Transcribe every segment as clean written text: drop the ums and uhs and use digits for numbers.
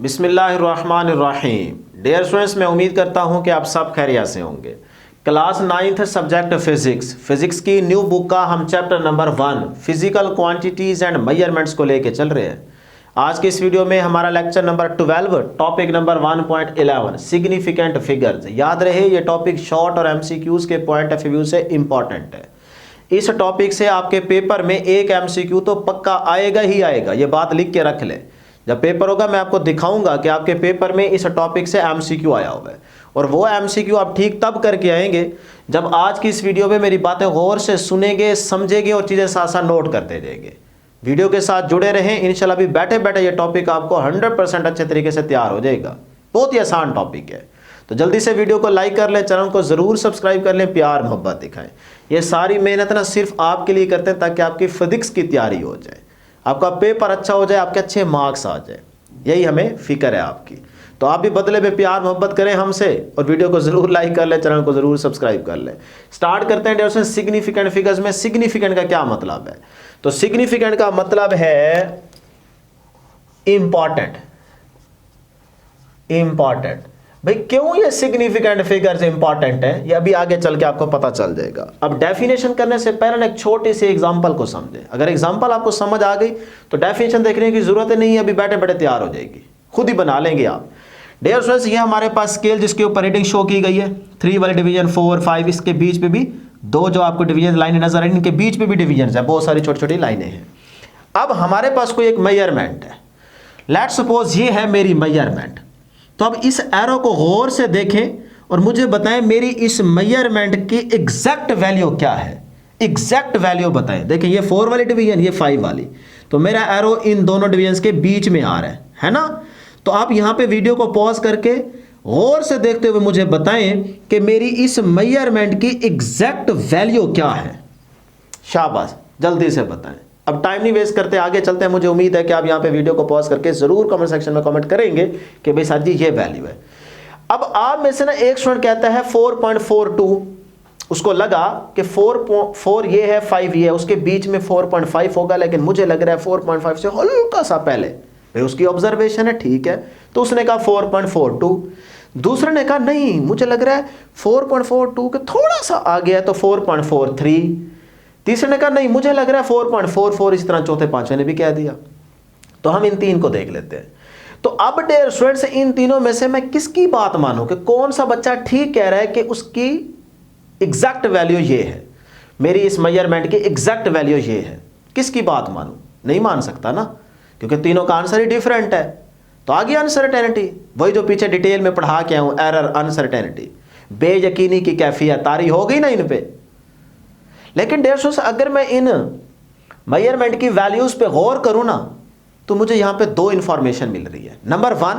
बिस्मिल्लाहिर्रहमानिर्रहीम। Dear students, मैं उम्मीद करता हूं कि आप सब खैरियत से होंगे। क्लास 9th सब्जेक्ट फिजिक्स की न्यू बुक का हम chapter number 1 physical quantities and measurements को लेके चल रहे हैं। आज के इस वीडियो में हमारा lecture number 12 topic number 1.11 significant figures. याद रहे ये टॉपिक शॉर्ट और एमसीक्यूज के पॉइंट ऑफ व्यू से इंपॉर्टेंट है। इस टॉपिक से आपके पेपर में एक एमसीक्यू तो पक्का आएगा ही आएगा, ये बात लिख के रख ले। जब पेपर होगा मैं आपको दिखाऊंगा कि आपके पेपर में इस टॉपिक से एमसीक्यू आया हुआ है, और वो एमसीक्यू आप ठीक तब करके आएंगे जब आज की इस वीडियो में मेरी बातें गौर से सुनेंगे, समझेंगे और चीज़ें साथ साथ नोट करते जाएंगे। वीडियो के साथ जुड़े रहें, इंशाल्लाह भी बैठे बैठे ये टॉपिक आपको 100% अच्छे तरीके से तैयार हो जाएगा। बहुत ही आसान टॉपिक है, तो जल्दी से वीडियो को लाइक कर लें, चैनल को ज़रूर सब्सक्राइब कर लें, प्यार मोहब्बत दिखाएं। ये सारी मेहनत ना सिर्फ आपके लिए करते हैं ताकि आपकी फिजिक्स की तैयारी हो जाए, आपका पेपर अच्छा हो जाए, आपके अच्छे मार्क्स आ जाए। यही हमें फिक्र है आपकी। तो आप भी बदले में प्यार मोहब्बत करें हमसे और वीडियो को ज़रूर लाइक कर लें, चैनल को ज़रूर सब्सक्राइब कर लें। स्टार्ट करते हैं डियर सिग्निफिकेंट फिगर्स में। सिग्निफिकेंट का क्या मतलब है? तो सिग्निफिकेंट का मतलब है इंपॉर्टेंट। इंपॉर्टेंट भाई, क्यों ये सिग्निफिकेंट फिगर्स इंपॉर्टेंट है ये अभी आगे चल के आपको पता चल जाएगा। अब डेफिनेशन करने से पहले एक छोटी सी एग्जांपल को समझे। अगर एग्जांपल आपको समझ आ गई तो डेफिनेशन देखने की जरूरत नहीं है, अभी बैठे बैठे तैयार हो जाएगी, खुद ही बना लेंगे आप। डियर स्टूडेंट्स, ये हमारे पास स्केल जिसके ऊपर रीडिंग शो की गई है 3 वाली डिवीजन 4 5, इसके बीच में भी दो जो आपको डिवीजन लाइनें नजर आ रही है, इनके बीच में भी डिवीजन है, बहुत सारी छोटी छोटी लाइनें हैं। अब हमारे पास कोई एक मेजरमेंट है, लेट्स सपोज ये है मेरी मेजरमेंट। तो अब इस एरो को गौर से देखें और मुझे बताएं मेरी इस मेजरमेंट की एग्जैक्ट वैल्यू क्या है। एग्जैक्ट वैल्यू बताएं। देखें ये 4 वाली डिवीजन, ये 5 वाली, तो मेरा एरो इन दोनों डिवीजन्स के बीच में आ रहा है ना। तो आप यहां पे वीडियो को पॉज करके गौर से देखते हुए मुझे बताएं कि मेरी इस मेजरमेंट की एग्जैक्ट वैल्यू क्या है। शाबाश, जल्दी से बताएं। अब टाइम नहीं वेस्ट करते, आगे चलते हैं। मुझे उम्मीद है कि आप यहाँ पे वीडियो को पॉज करके जरूर कमेंट सेक्शन में कमेंट करेंगे कि भाई सर जी ये वैल्यू है। अब आप में से ना एक स्टूडेंट कहता है 4.42, उसको लगा कि 4 ये है 5 ये है, उसके बीच में 4.5 होगा, लेकिन मुझे लग रहा है 4.5 से हल्का सा पहले। भाई उसकी ऑब्जर्वेशन है, ठीक है, तो उसने कहा 4.42। दूसरे ने कहा नहीं, मुझे लग रहा है 4.42 के थोड़ा सा आगे है, तो 4.43। तीसरे ने कहा नहीं, मुझे लग रहा है 4.44। इस तरह चौथे पांचवे ने भी कह दिया। तो हम इन तीन को देख लेते हैं। तो अब डियर स्टूडेंट्स, इन तीनों में से मैं किसकी बात मानूं कि कौन सा बच्चा ठीक कह रहा है कि उसकी एग्जैक्ट वैल्यू ये है, मेरी इस मेजरमेंट की एग्जैक्ट वैल्यू ये है। किसकी बात मानूं? नहीं मान सकता ना, क्योंकि तीनों का आंसर ही डिफरेंट है। तो आ गई अनसर्टेनिटी, वही जो पीछे डिटेल में पढ़ा के आऊं, एरर, अनसर्टेनिटी, बेयकीनी की कैफियत तारी हो गई ना इन पे। लेकिन डियर स्टूडेंट्स, अगर मैं इन मेजरमेंट की वैल्यूज पे गौर करूं ना, तो मुझे यहां पे दो इंफॉर्मेशन मिल रही है। नंबर 1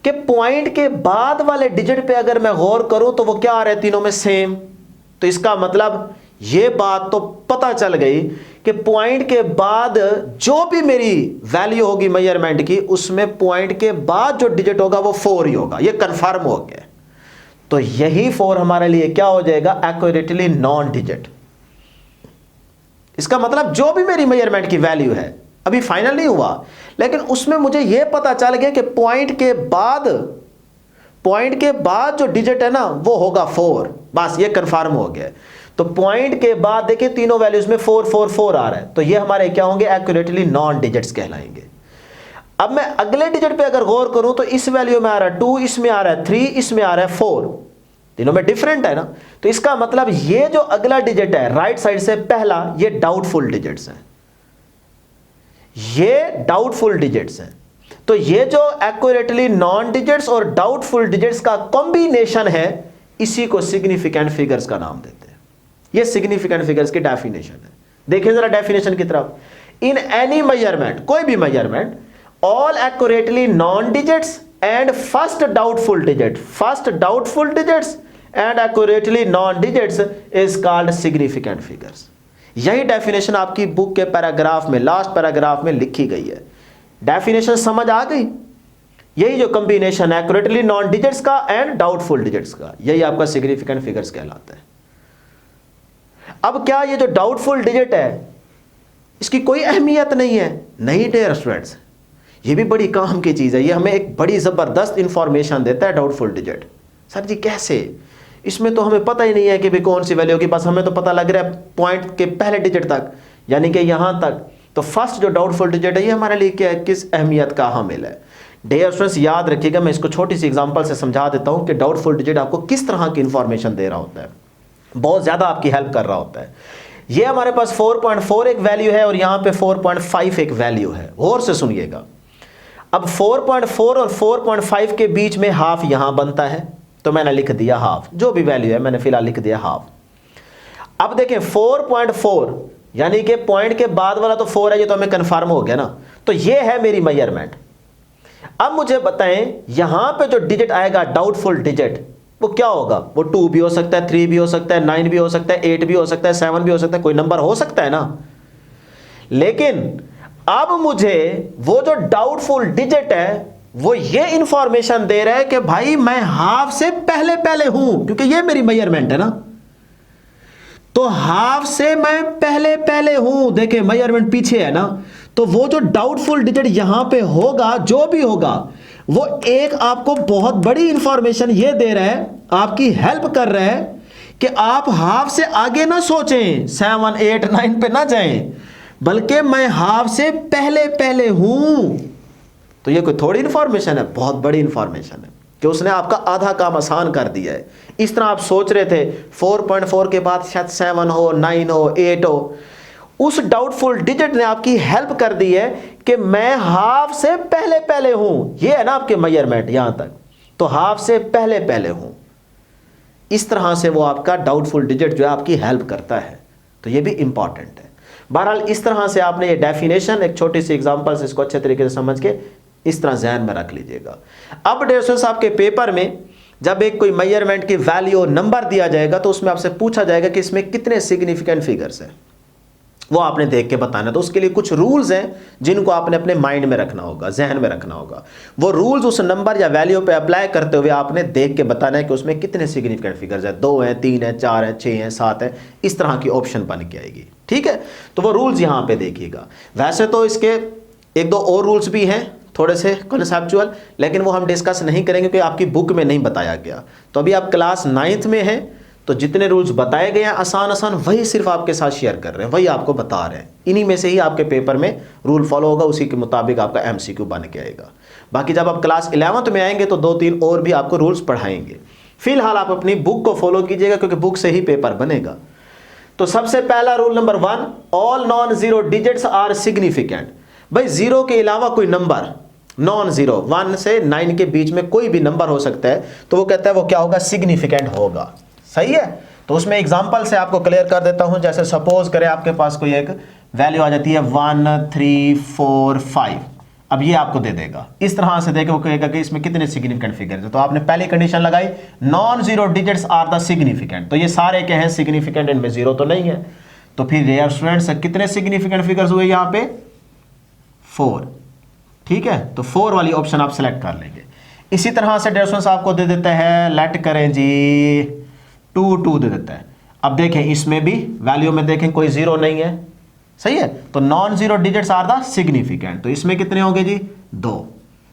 कि पॉइंट के बाद वाले डिजिट पे अगर मैं गौर करूं तो वो क्या आ रहे हैं, तीनों में सेम। तो इसका मतलब ये बात तो पता चल गई कि पॉइंट के बाद जो भी मेरी वैल्यू होगी मेजरमेंट की, उसमें पॉइंट के बाद जो डिजिट होगा वो 4 ही होगा। ये कंफर्म हो गया। तो यही 4 हमारे लिए क्या हो जाएगा, एक्यूरेटली नॉन डिजिट। इसका मतलब जो भी मेरी मेजरमेंट की वैल्यू है, अभी फाइनल नहीं हुआ, लेकिन उसमें मुझे यह पता चल गया कि पॉइंट के बाद जो डिजिट है ना वो होगा 4। बस ये कंफर्म हो गया। तो पॉइंट के बाद देखिए तीनों वैल्यूज में 4 4 4 आ रहा है, तो ये हमारे क्या होंगे, एक्यूरेटली नॉन डिजिट्स कहलाएंगे। अब मैं अगले डिजिट पे अगर गौर करूं तो इस वैल्यू में आ रहा है 2, इसमें आ रहा है 3, इसमें आ रहा है 4, तीनों में डिफरेंट है ना। तो इसका मतलब ये जो अगला डिजिट है राइट साइड से पहला, ये डाउटफुल डिजिट्स हैं, ये डाउटफुल डिजिट्स हैं। तो ये जो एक्यूरेटली नॉन डिजिट्स और डाउटफुल डिजिट्स का कॉम्बिनेशन है, इसी को सिग्निफिकेंट फिगर्स का नाम देते हैं। ये सिग्निफिकेंट फिगर्स की डेफिनेशन है। देखिए जरा डेफिनेशन की तरफ। इन एनी मेजरमेंट, कोई भी measurement, all accurately non digits and first doubtful digits and accurately non digits is called significant figures. यही डेफिनेशन आपकी बुक के पैराग्राफ में, लास्ट पैराग्राफ में लिखी गई है। डेफिनेशन समझ आ गई? यही जो कॉम्बिनेशन है एक्यूरेटली नॉन डिजिट्स का एंड डाउटफुल डिजिट्स का, यही आपका सिग्निफिकेंट फिगर्स कहलाता है। अब क्या ये जो डाउटफुल डिजिट है इसकी कोई अहमियत नहीं है? नहीं डियर स्टूडेंट्स, ये भी बड़ी काम की चीज़ है, ये हमें एक बड़ी ज़बरदस्त इंफॉर्मेशन देता है डाउटफुल डिजिट। सर जी कैसे? इसमें तो हमें पता ही नहीं है कि भाई कौन सी वैल्यू होगी, बस हमें तो पता लग रहा है पॉइंट के पहले डिजिट तक, यानी कि यहाँ तक। तो फर्स्ट जो डाउटफुल डिजिट है ये हमारे लिए क्या है, किस अहमियत का हामिल है। डियर स्टूडेंट्स याद रखिएगा, मैं इसको छोटी सी एग्जांपल से समझा देता हूँ कि डाउटफुल डिजिट आपको किस तरह की इंफॉर्मेशन दे रहा होता है, बहुत ज़्यादा आपकी हेल्प कर रहा होता है। ये हमारे पास 4.4 एक वैल्यू है और यहाँ पे 4.5 एक वैल्यू है। और से सुनिएगा, अब 4.4 और 4.5 के बीच में हाफ यहाँ बनता है, तो मैंने लिख दिया हाफ, जो भी वैल्यू है मैंने फिलहाल लिख दिया हाफ। अब देखें 4.4 यानी कि पॉइंट के बाद वाला तो 4 है, ये तो हमें कंफर्म हो गया ना, तो ये है मेरी मेजरमेंट। अब मुझे बताएं यहां पे जो डिजिट आएगा डाउटफुल डिजिट वो क्या होगा? वो 2 भी हो सकता है, 3 भी हो सकता है, 9 भी हो सकता है, 8 भी हो सकता है, 7 भी हो सकता है, कोई नंबर हो सकता है ना। लेकिन अब मुझे वो जो डाउटफुल डिजिट है वो ये इंफॉर्मेशन दे रहा है कि भाई मैं हाफ से पहले पहले हूं, क्योंकि ये मेरी मेजरमेंट है ना, तो हाफ से मैं पहले पहले हूं। देखिए मेजरमेंट पीछे है ना, तो वो जो डाउटफुल डिजिट यहां पे होगा, जो भी होगा, वो एक आपको बहुत बड़ी इंफॉर्मेशन ये दे रहा है, आपकी हेल्प कर रहा है कि आप हाफ से आगे ना सोचें, 7, 8, 9 पे ना जाएं, बल्कि मैं हाफ से पहले पहले हूं। तो ये कोई थोड़ी इंफॉर्मेशन है, बहुत बड़ी इंफॉर्मेशन है कि उसने आपका आधा काम आसान कर दिया है। इस तरह आप सोच रहे थे 4.4 के बाद शायद 7 हो, 9 हो, 8 हो, उस डाउटफुल डिजिट ने आपकी हेल्प कर दी है कि मैं हाफ से पहले पहले हूं। ये है ना आपके मेजरमेंट यहां तक, तो हाफ से पहले पहले हूं। इस तरह से वो आपका डाउटफुल डिजिट जो है आपकी हेल्प करता है, तो ये भी इंपॉर्टेंट है। बहरहाल इस तरह से आपने ये डेफिनेशन एक छोटी सी एग्जांपल से इसको अच्छे तरीके से समझ के इस तरह ध्यान में रख लीजिएगा। अब डियर स्टूडेंट्स आपके पेपर में जब एक कोई मेजरमेंट की वैल्यू और नंबर दिया जाएगा तो उसमें आपसे पूछा जाएगा कि इसमें कितने सिग्निफिकेंट फिगर्स हैं, वो आपने देख के बताना। तो उसके लिए कुछ रूल्स हैं जिनको आपने अपने माइंड में रखना होगा, जहन में रखना होगा। वो रूल्स उस नंबर या वैल्यू पे अप्लाई करते हुए आपने देख के बताना है कि उसमें कितने सिग्निफिकेंट फिगर्स हैं, 2 हैं, 3 हैं, 4 हैं, 6 हैं, 7 हैं, इस तरह की ऑप्शन बन के आएगी। ठीक है, तो वो रूल्स यहाँ पे देखिएगा। वैसे तो इसके 1-2 और रूल्स भी हैं थोड़े से कॉन्सेप्चुअल, लेकिन वो हम डिस्कस नहीं करेंगे क्योंकि आपकी बुक में नहीं बताया गया। तो अभी आप क्लास 9th में हैं, तो जितने रूल्स बताए गए हैं आसान आसान वही सिर्फ आपके साथ शेयर कर रहे हैं, वही आपको बता रहे हैं। इन्हीं में से ही आपके पेपर में रूल फॉलो होगा, उसी के मुताबिक आपका MCQ बन के आएगा। बाकी जब आप क्लास 11th में आएंगे तो 2-3 और भी आपको रूल्स पढ़ाएंगे। फिलहाल आप अपनी बुक को फॉलो कीजिएगा क्योंकि बुक से ही पेपर बनेगा। तो सबसे पहला rule number 1, all non zero digits are significant. भाई जीरो के अलावा कोई नंबर नॉन जीरो 1 से 9 के बीच में कोई भी नंबर हो सकता है, तो वो कहता है वो क्या होगा, सिग्निफिकेंट होगा। सही है, तो उसमें एग्जांपल से आपको क्लियर कर देता हूं। जैसे सपोज करें आपके पास कोई एक वैल्यू आ जाती है 1, 3, 4, 5, अब ये आपको दे देगा। इस तरह से देके वो कहेगा कि इसमें कितने सिग्निफिकेंट फिगर्स हैं। तो आपने पहली कंडीशन लगाई non zero digits are the significant, तो ये सारे क्या हैं, सिग्निफिकेंट, इनमें जीरो तो नहीं है। तो फिर डियर स्टूडेंट्स कितने सिग्निफिकेंट फिगर्स हुए यहाँ पे, 4। ठीक है, तो 4 वाली ऑप्शन आप सेलेक्ट कर लेंगे। इसी तरह से डियर स्टूडेंट्स आपको दे देता है, लेट करें जी 2 दे देता है। अब देखें इसमें भी वैल्यू में देखें कोई जीरो नहीं है, सही है, तो non zero digits are the significant. तो इसमें कितने होंगे जी, 2।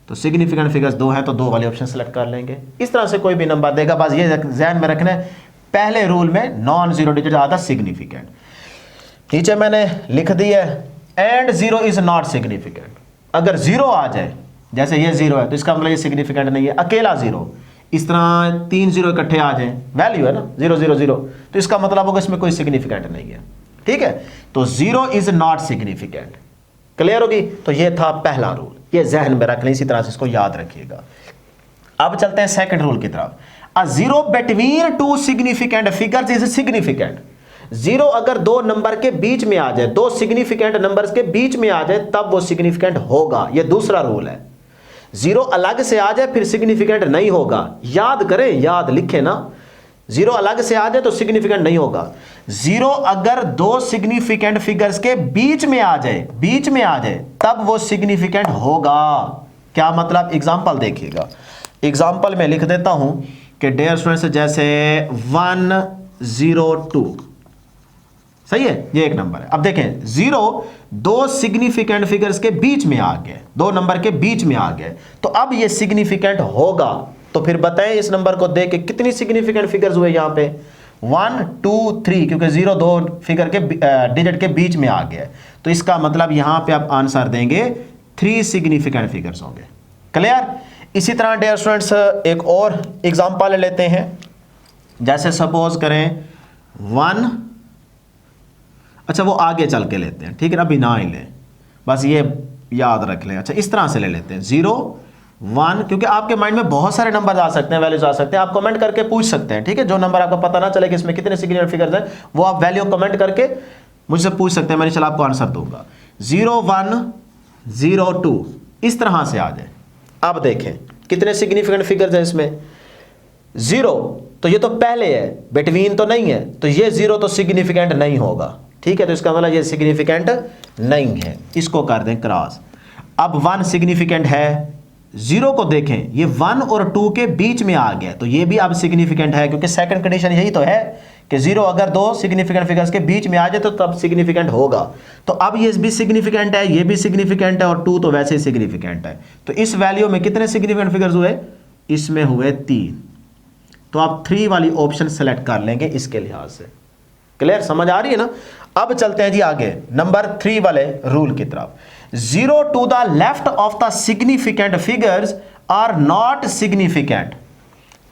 तो सिग्निफिकेंट फिगर्स 2 है तो 2 वाली ऑप्शन सेलेक्ट कर लेंगे। इस तरह से कोई भी नंबर देगा, बस ये ध्यान में रखना है पहले रूल में non zero digit are the significant. नीचे मैंने लिख दिया and zero is not significant. अगर जीरो आ जाए, जैसे ये जीरो है तो इसका मतलब ये सिग्निफिकेंट नहीं है, अकेला जीरो, इस तरह 3 जीरो इकट्ठे आ जाए, वैल्यू है ना 0 0 0, तो इसका मतलब होगा इसमें कोई सिग्निफिकेंट नहीं है। ठीक है, तो zero is not significant. Clear होगी, तो ये था पहला रूल, ये जहन में रख लें, इसी तरह से इसको याद रखिएगा। अब चलते हैं सेकंड रूल की तरफ। A zero between 2 significant figures is significant. Zero अगर 2 नंबर के बीच में आ जाए, 2 सिग्निफिकेंट नंबर्स के बीच में आ जाए, तब वो सिग्निफिकेंट होगा। ये दूसरा रूल है। जीरो अलग से आ जाए फिर सिग्निफिकेंट नहीं होगा। याद करें, याद लिखे ना, जीरो अलग से आ जाए तो सिग्निफिकेंट नहीं होगा। जीरो अगर 2 सिग्निफिकेंट फिगर्स के बीच में आ जाए, बीच में आ जाए, तब वो सिग्निफिकेंट होगा। क्या मतलब, एग्जांपल देखिएगा। एग्जांपल में लिख देता हूं कि डियर स्टूडेंट्स जैसे 1 0 2, सही है, ये एक नंबर है। अब देखें 0 दो सिग्निफिकेंट फिगर्स के बीच में आ गए, दो नंबर के बीच में आ गए, तो अब ये सिग्निफिकेंट होगा। तो फिर बताएं इस नंबर को देख के कितनी सिग्निफिकेंट फिगर्स हुए यहां पे, 1 2 3, क्योंकि 0 दो फिगर के डिजिट के बीच में आ गया, तो इसका मतलब यहां पे आप आंसर देंगे 3 सिग्निफिकेंट फिगर्स होंगे। क्लियर। इसी तरह डियर स्टूडेंट्स एक और एग्जांपल लेते हैं, जैसे सपोज करें 1, अच्छा वो आगे चल के लेते हैं, ठीक है, अभी ना ही लें, बस ये याद रख लें। अच्छा इस तरह से ले लेते हैं 0 1, क्योंकि आपके माइंड में बहुत सारे नंबर आ सकते हैं, वैल्यूज आ सकते हैं, आप कमेंट करके पूछ सकते हैं, ठीक है। जो नंबर आपको पता ना चले कि इसमें कितने सिग्निफिकेंट फिगर्स हैं, वो आप वैल्यू कमेंट करके मुझसे पूछ सकते हैं, मैं चला आपको आंसर दूंगा। 0 1 0 2 इस तरह से आ जाए। अब देखें कितने सिग्निफिकेंट फिगर्स हैं इसमें, 0 तो ये तो पहले है, बिटवीन तो नहीं है, तो ये 0 तो सिग्निफिकेंट नहीं होगा, ठीक है, तो इसका मतलब ये सिग्निफिकेंट नहीं है, इसको कर दें क्रॉस। अब 1 सिग्निफिकेंट है, 0 को देखें ये 1 और 2 के बीच में आ गया, तो ये भी अब सिग्निफिकेंट है, क्योंकि सेकंड कंडीशन यही तो है कि 0 अगर दो सिग्निफिकेंट फिगर्स के बीच में आ जाए तो तब सिग्निफिकेंट होगा। तो अब ये भी सिग्निफिकेंट है, ये भी सिग्निफिकेंट है, और 2 तो वैसे ही सिग्निफिकेंट है। तो इस वैल्यू में कितने सिग्निफिकेंट फिगर्स हुए, इसमें हुए 3, तो आप 3 वाली ऑप्शन सेलेक्ट कर लेंगे इसके लिहाज से। क्लियर, समझ आ रही है ना। अब चलते हैं जी आगे नंबर 3 वाले रूल की तरफ। 0 to the left of the significant figures are not significant.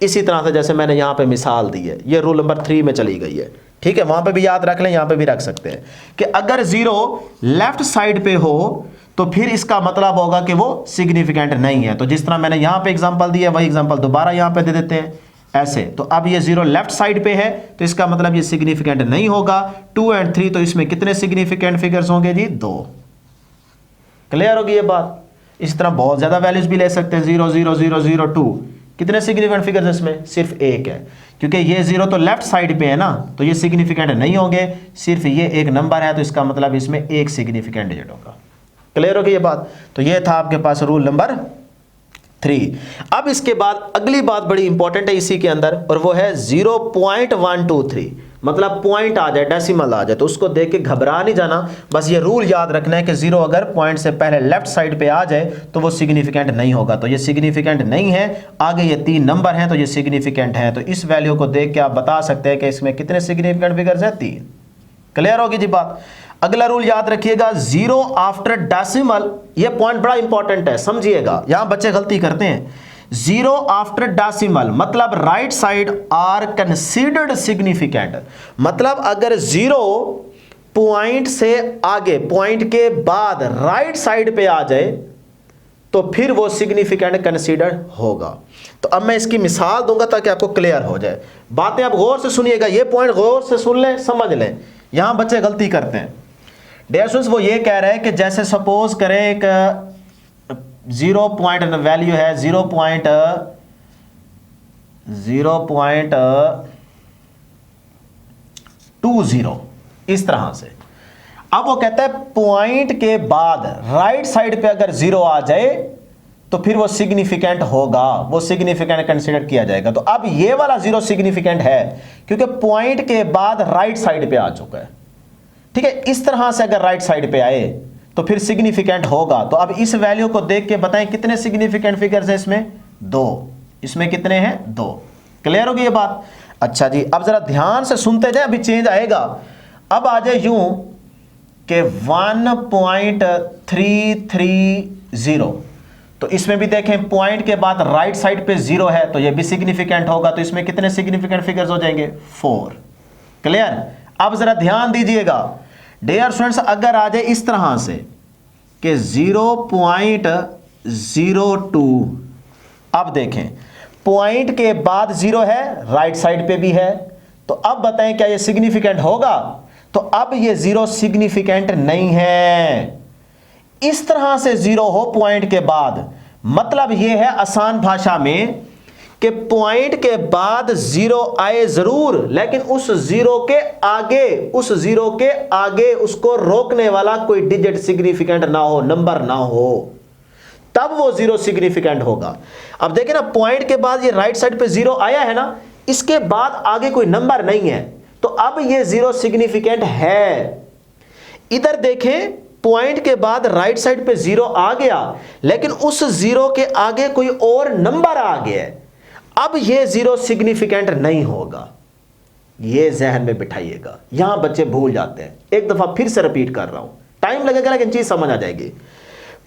इसी तरह से जैसे मैंने यहां पे मिसाल दी है, ये रूल नंबर 3 में चली गई है, ठीक है, वहां पे भी याद रख लें, यहां पे भी रख सकते हैं कि अगर 0 लेफ्ट साइड पे हो तो फिर इसका मतलब होगा कि वो सिग्निफिकेंट नहीं है। तो जिस तरह मैंने यहां पे एग्जांपल दिया वही एग्जांपल दोबारा यहां पे दे देते हैं ऐसे। तो अब ये 0 लेफ्ट साइड पे है, तो इसका मतलब ये सिग्निफिकेंट नहीं होगा। 2 और 3, तो इसमें कितने सिग्निफिकेंट फिगर्स होंगे जी, 2। क्लियर होगी ये बात। इस तरह बहुत ज्यादा वैल्यूज भी ले सकते हैं, 0 0 0 0 2, कितने सिग्निफिकेंट फिगर्स इसमें, सिर्फ एक है, क्योंकि ये 0 तो लेफ्ट साइड पे है ना, तो ये सिग्निफिकेंट नहीं होंगे, सिर्फ ये एक नंबर है, तो इसका मतलब इसमें एक सिग्निफिकेंट डिजिट होगा। क्लियर होगी ये बात। तो ये था आपके पास रूल नंबर 3। अब इसके बाद अगली बात बड़ी इंपॉर्टेंट है इसी के अंदर, और वो है 0.123, मतलब पॉइंट आ जाए, डेसिमल आ जाए, तो उसको देख के घबरा नहीं जाना, बस ये रूल याद रखना है कि 0 अगर पॉइंट से पहले लेफ्ट साइड पे आ जाए तो वो सिग्निफिकेंट नहीं होगा। तो ये सिग्निफिकेंट नहीं है, आगे ये 3 नंबर हैं तो ये सिग्निफिकेंट है। तो इस वैल्यू को देख के आप बता सकते हैं कि इसमें कितने सिग्निफिकेंट फिगर्स हैं, 3। क्लियर होगी जी बात। अगला रूल याद रखिएगा, 0 आफ्टर डेसिमल, ये पॉइंट बड़ा इंपॉर्टेंट है, समझिएगा, यहां बच्चे गलती करते हैं। 0 आफ्टर डेसिमल मतलब right side are considered significant, मतलब अगर 0 पॉइंट से आगे, पॉइंट के बाद राइट साइड पे आ जाए तो फिर वो सिग्निफिकेंट कंसीडर होगा। तो अब मैं इसकी मिसाल दूंगा ताकि आपको क्लियर हो जाए। बातें आप गौर से सुनिएगा, ये पॉइंट गौर से सुन लें, समझ लें, यहां बच्चे गलती करते हैं। डियर स्टूडेंट्स, वो ये कह रहे हैं कि जैसे सपोज करें एक 0 पॉइंट वैल्यू है 0.20 इस तरह से। अब वो कहता है पॉइंट के बाद राइट साइड पे अगर 0 आ जाए तो फिर वो सिग्निफिकेंट होगा, वो सिग्निफिकेंट कंसीडर किया जाएगा। तो अब ये वाला 0 सिग्निफिकेंट है क्योंकि पॉइंट के बाद राइट साइड पे आ चुका है, ठीक है। इस तरह से अगर राइट साइड पे आए तो फिर सिग्निफिकेंट होगा। तो अब इस वैल्यू को देख के बताएं कितने सिग्निफिकेंट फिगर्स हैं इसमें, 2। इसमें कितने हैं, 2। क्लियर होगी ये बात। अच्छा जी, अब जरा ध्यान से सुनते जाए, अभी चेंज आएगा। अब आ जाए यूं कि 1.330, तो इसमें भी देखें पॉइंट के बाद राइट साइड पे 0 है तो ये भी सिग्निफिकेंट होगा। तो इसमें कितने सिग्निफिकेंट फिगर्स हो जाएंगे, 4। क्लियर। अब जरा ध्यान दीजिएगा डियर स्टूडेंट्स, अगर आ जाए इस तरह से कि 0.02, अब देखें पॉइंट के बाद 0 है, राइट साइड पे भी है, तो अब बताएं क्या ये सिग्निफिकेंट होगा। तो अब ये 0 सिग्निफिकेंट नहीं है। इस तरह से 0 हो पॉइंट के बाद, मतलब ये है आसान भाषा में कि पॉइंट के बाद 0 आए जरूर, लेकिन उस 0 के आगे उसको रोकने वाला कोई डिजिट सिग्निफिकेंट ना हो, नंबर ना हो, तब वो 0 सिग्निफिकेंट होगा। अब देखिए ना, पॉइंट के बाद ये राइट साइड पे 0 आया है ना, इसके बाद आगे कोई नंबर नहीं है, तो तो अब ये जीरो सिग्निफिकेंट है। इधर देखें, पॉइंट के बाद राइट साइड पे जीरो आ गया, लेकिन उस जीरो के आगे कोई और नंबर आ गया, अब ये जीरो सिग्निफिकेंट नहीं होगा। ये जहन में बिठाइएगा, यहां बच्चे भूल जाते हैं। एक दफा फिर से रिपीट कर रहा हूं, टाइम लगेगा लेकिन चीज समझ आ जाएगी।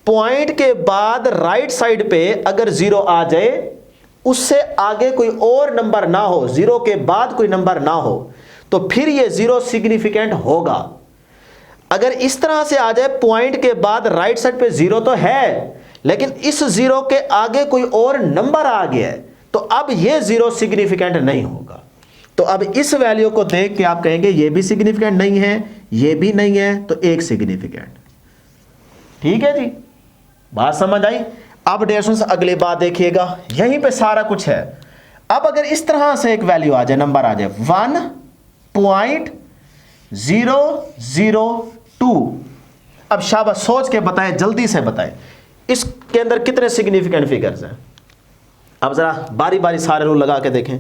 पॉइंट के बाद राइट साइड पे अगर जीरो आ जाए, उससे आगे कोई और नंबर ना हो, जीरो के बाद कोई नंबर ना हो, तो फिर ये जीरो सिग्निफिकेंट होगा। अगर इस तरह से आ जाए, पॉइंट के बाद राइट साइड पे जीरो तो है, लेकिन इस जीरो के आगे कोई और नंबर आ गया है, तो अब ये जीरो सिग्निफिकेंट नहीं होगा। तो अब इस वैल्यू को देख के आप कहेंगे ये भी सिग्निफिकेंट नहीं है, ये भी नहीं है, तो एक सिग्निफिकेंट। ठीक है जी, बात समझ आई। अब डियर स्टूडेंट्स अगली बात देखिएगा, यहीं पे सारा कुछ है। अब अगर इस तरह से एक वैल्यू आ जाए, नंबर आ जाए 1.002, अब शाबाश सोच के बताएं, जल्दी से बताएं इसके अंदर कितने सिग्निफिकेंट फिगर्स हैं। अब जरा बारी बारी सारे रूल लगा के देखें।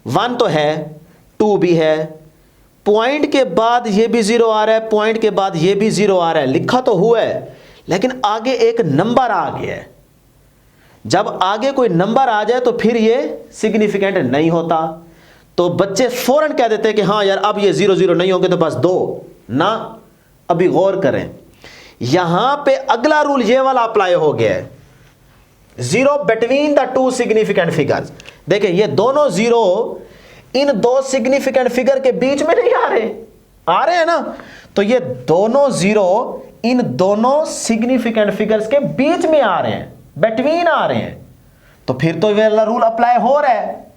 1 तो है, 2 भी है, पॉइंट के बाद ये भी जीरो आ रहा है, पॉइंट के बाद ये भी जीरो आ रहा है, लिखा तो हुआ है, लेकिन आगे एक नंबर आ गया है। जब आगे कोई नंबर आ जाए तो फिर ये सिग्निफिकेंट नहीं होता। तो बच्चे फौरन कह देते हैं कि हाँ यार अब ये 0 0 नहीं होंगे तो बस 2 ना। अभी गौर करें, यहां पे अगला रूल ये वाला अप्लाई हो गया है, zero between the two significant figures. देखिए ये दोनों जीरो इन दो सिग्निफिकेंट फिगर के बीच में नहीं आ रहे हैं ना, तो ये दोनों जीरो इन दोनों सिग्निफिकेंट फिगर्स के बीच में आ रहे हैं, बिटवीन आ रहे हैं, तो फिर तो ये वाला रूल अप्लाई हो रहा है।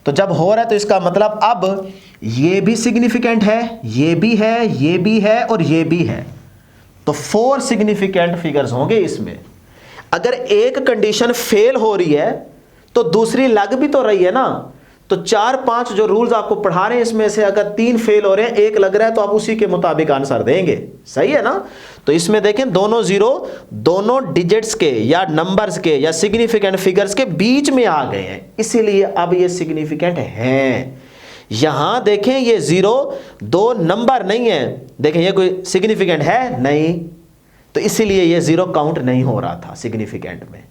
तो जब हो रहा है तो इसका मतलब अब ये भी सिग्निफिकेंट है, ये भी है, ये भी है और ये भी है, तो 4 सिग्निफिकेंट फिगर्स होंगे इसमें। अगर एक कंडीशन फेल हो रही है तो दूसरी लग भी तो रही है ना। तो 4-5 जो रूल्स आपको पढ़ा रहे हैं इसमें से अगर 3 फेल हो रहे हैं, एक लग रहा है, तो आप उसी के मुताबिक आंसर देंगे। सही है ना। तो इसमें देखें दोनों जीरो दोनों डिजिट्स के या नंबर्स के या सिग्निफिकेंट फिगर्स के बीच में आ गए हैं, इसीलिए अब ये सिग्निफिकेंट हैं। यहां देखें ये जीरो 2 नंबर नहीं है, देखें ये कोई सिग्निफिकेंट है नहीं, तो इसीलिए ये जीरो काउंट नहीं हो रहा था सिग्निफिकेंट में।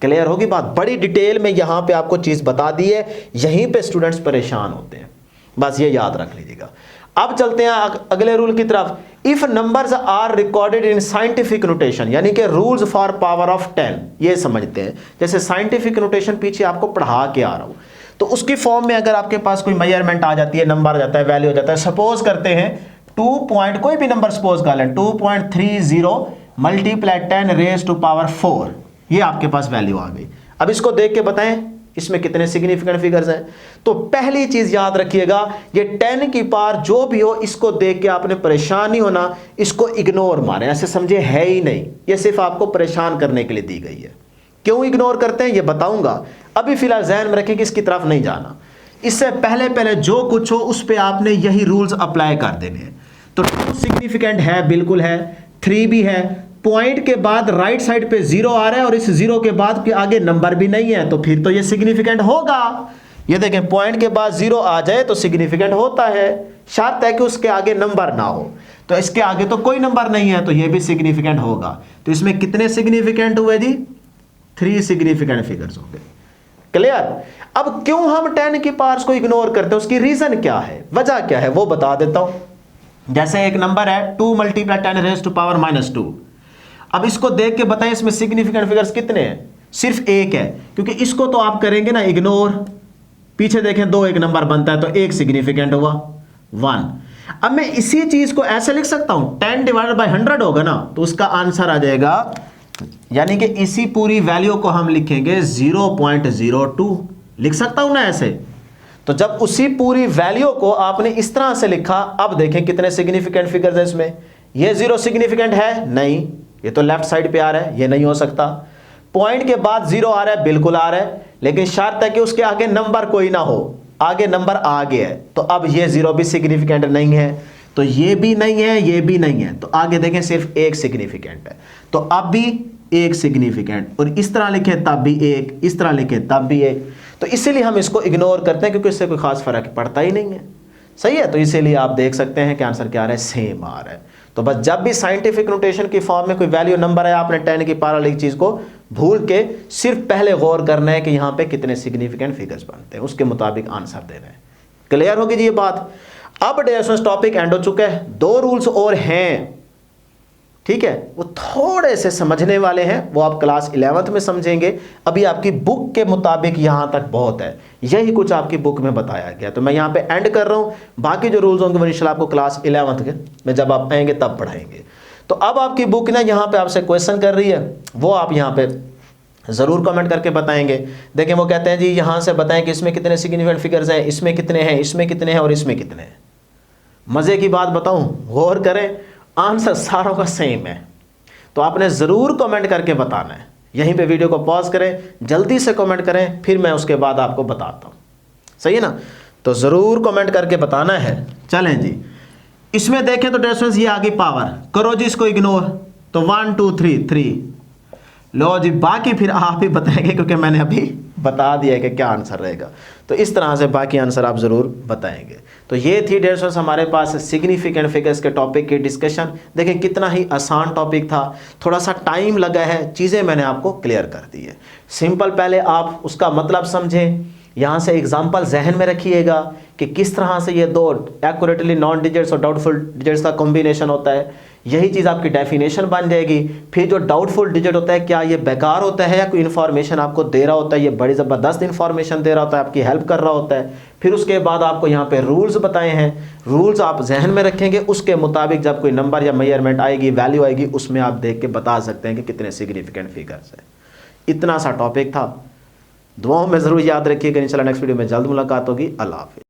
क्लियर होगी बात। बड़ी डिटेल में यहां पे आपको चीज बता दी है, यहीं पे स्टूडेंट्स परेशान होते हैं, बस ये याद रख लीजिएगा। अब चलते हैं अगले रूल की तरफ। If numbers are recorded in scientific notation, यानी कि रूल्स फॉर पावर ऑफ 10, ये समझते हैं। जैसे साइंटिफिक नोटेशन पीछे आपको पढ़ा के आ रहा हूं, तो उसकी फॉर्म में अगर आपके पास कोई मेजरमेंट आ जाती है, नंबर आ जाता है, वैल्यू आ जाता है, सपोज करते हैं 2 कोई भी नंबर सपोज कर लें, 2.30 मल्टीप्लाई 10 रेज टू पावर 4, ये आपके पास वैल्यू आ गई। अब इसको देख के बताएं इसमें कितने सिग्निफिकेंट फिगर्स हैं। तो पहली चीज याद रखिएगा, ये 10 की पावर जो भी हो, इसको देख के आपने परेशान नहीं होना, इसको इग्नोर मारें, ऐसे समझे है ही नहीं, ये सिर्फ आपको परेशान करने के लिए दी गई है। क्यों इग्नोर करते हैं ये बताऊंगा, अभी फिलहाल ध्यान में रखें कि इसकी तरफ नहीं जाना। इससे पहले जो कुछ हो उस पर आपने यही रूल्स अप्लाई कर देने हैं। तो 2 सिग्निफिकेंट है, बिल्कुल है, 3 भी है, पॉइंट के बाद राइट साइड पे 0 आ रहा है और इस 0 के बाद के आगे नंबर भी नहीं है, तो फिर तो ये सिग्निफिकेंट होगा। ये देखें पॉइंट के बाद 0 आ जाए तो सिग्निफिकेंट होता है, शर्त है कि उसके आगे नंबर ना हो। तो इसके आगे तो कोई नंबर नहीं है, तो ये भी सिग्निफिकेंट होगा। तो इसमें कितने सिग्निफिकेंट हुए जी? 3 सिग्निफिकेंट फिगर्स हो गए। क्लियर। अब क्यों हम 10 की पावर्स को इग्नोर करते हैं, उसकी रीजन क्या है, वजह क्या है, वो बता देता हूं। जैसे एक नंबर है 2 × 10 रेज़ टू पावर -2। अब इसको देख के बताएं इसमें सिग्निफिकेंट फिगर्स कितने हैं? सिर्फ एक है, क्योंकि इसको तो आप करेंगे ना इग्नोर। पीछे देखें 2 एक नंबर बनता है, तो एक सिग्निफिकेंट हुआ 1। अब मैं इसी चीज को ऐसे लिख सकता हूं, 10 / 100 होगा ना, तो उसका आंसर आ जाएगा, यानी कि इसी पूरी वैल्यू को हम लिखेंगे 0.02, लिख सकता हूं ना ऐसे। तो जब उसी पूरी वैल्यू को आपने इस तरह से लिखा, अब देखें कितने सिग्निफिकेंट फिगर्स है इसमें। ये 0 सिग्निफिकेंट है नहीं, ये तो लेफ्ट साइड पे आ रहा है, ये नहीं हो सकता। पॉइंट के बाद 0 आ रहा है, बिल्कुल आ रहा है, लेकिन शर्त है कि उसके आगे नंबर कोई ना हो, आगे नंबर आ गया है, तो अब ये 0 भी सिग्निफिकेंट नहीं है, तो ये भी नहीं है, ये भी नहीं है, तो आगे देखें सिर्फ एक सिग्निफिकेंट है, तो अब भी एक सिग्निफिकेंट, और इस तरह लिखे तब भी एक, इस तरह लिखे तब भी एक। तो इसीलिए हम इसको इग्नोर करते हैं, क्योंकि इससे कोई खास फर्क पड़ता ही नहीं है। सही है। तो इसीलिए आप देख सकते हैं कि आंसर क्या आ रहा है, सेम आ रहा है। तो बस जब भी साइंटिफिक नोटेशन की फॉर्म में कोई वैल्यू नंबर है, आपने 10 की पावर वाली चीज को भूल के सिर्फ पहले गौर करना है कि यहां पे कितने सिग्निफिकेंट फिगर्स बनते हैं, उसके मुताबिक आंसर देना है। क्लियर होगी जी ये बात। अब डेफिनेशन टॉपिक एंड हो चुका है, 2 रूल्स और हैं, ठीक है, वो थोड़े से समझने वाले हैं, वो आप क्लास 11th में समझेंगे। अभी आपकी बुक के मुताबिक यहां तक बहुत है, यही कुछ आपकी बुक में बताया गया। तो मैं यहां पे एंड कर रहा हूं, बाकी जो रूल्स होंगे वो इंशाल्लाह आपको क्लास 11th में जब आप आएंगे तब पढ़ाएंगे। तो अब आपकी बुक ना यहां पे आपसे क्वेश्चन कर रही है, वो आप यहां पे जरूर कमेंट करके बताएंगे। देखें वो कहते हैं जी यहां से बताएं कि इसमें कितने सिग्निफिकेंट फिगर्स हैं, इसमें कितने हैं, इसमें कितने हैं और इसमें कितने हैं। मजे की बात बताऊं, गौर करें, आंसर सारों का सेम है। तो आपने ज़रूर कमेंट करके बताना है। यहीं पे वीडियो को पॉज करें, जल्दी से कमेंट करें, फिर मैं उसके बाद आपको बताता हूँ, सही है ना। तो ज़रूर कमेंट करके बताना है। चलें जी, इसमें देखें तो डिस्टेंस ये आ गई पावर, करो जी इसको इग्नोर, तो 1 2 3 3 लो जी, बाकी फिर आप ही बताएंगे क्योंकि मैंने अभी बता दिया है कि क्या आंसर रहेगा। तो इस तरह से बाकी आंसर आप ज़रूर बताएंगे। तो ये थी डेढ़ हमारे पास सिग्निफिकेंट फिगर्स के टॉपिक की डिस्कशन। देखें कितना ही आसान टॉपिक था, थोड़ा सा टाइम लगा है, चीज़ें मैंने आपको क्लियर कर दी है। सिंपल पहले आप उसका मतलब समझें, यहाँ से एग्जाम्पल जहन में रखिएगा कि किस तरह से ये 2 एक्यूरेटली नॉन डिजिट्स और डाउटफुल डिजिट्स का कॉम्बिनेशन होता है। यही चीज़ आपकी डेफिनेशन बन जाएगी। फिर जो डाउटफुल डिजिट होता है, क्या ये बेकार होता है या कोई इन्फॉर्मेशन आपको दे रहा होता है, ये बड़ी ज़बरदस्त इन्फॉर्मेशन दे रहा होता है, आपकी हेल्प कर रहा होता है। फिर उसके बाद आपको यहाँ पे रूल्स बताए हैं, रूल्स आप जहन में रखेंगे, उसके मुताबिक जब कोई नंबर या मेजरमेंट आएगी, वैल्यू आएगी, उसमें आप देख के बता सकते हैं कि कितने सिग्निफिकेंट फिगर्स हैं। इतना सा टॉपिक था। दुआओं में ज़रूर याद रखिएगा। इंशाल्लाह नेक्स्ट वीडियो में जल्द मुलाकात होगी। अल्लाह हाफ़िज़।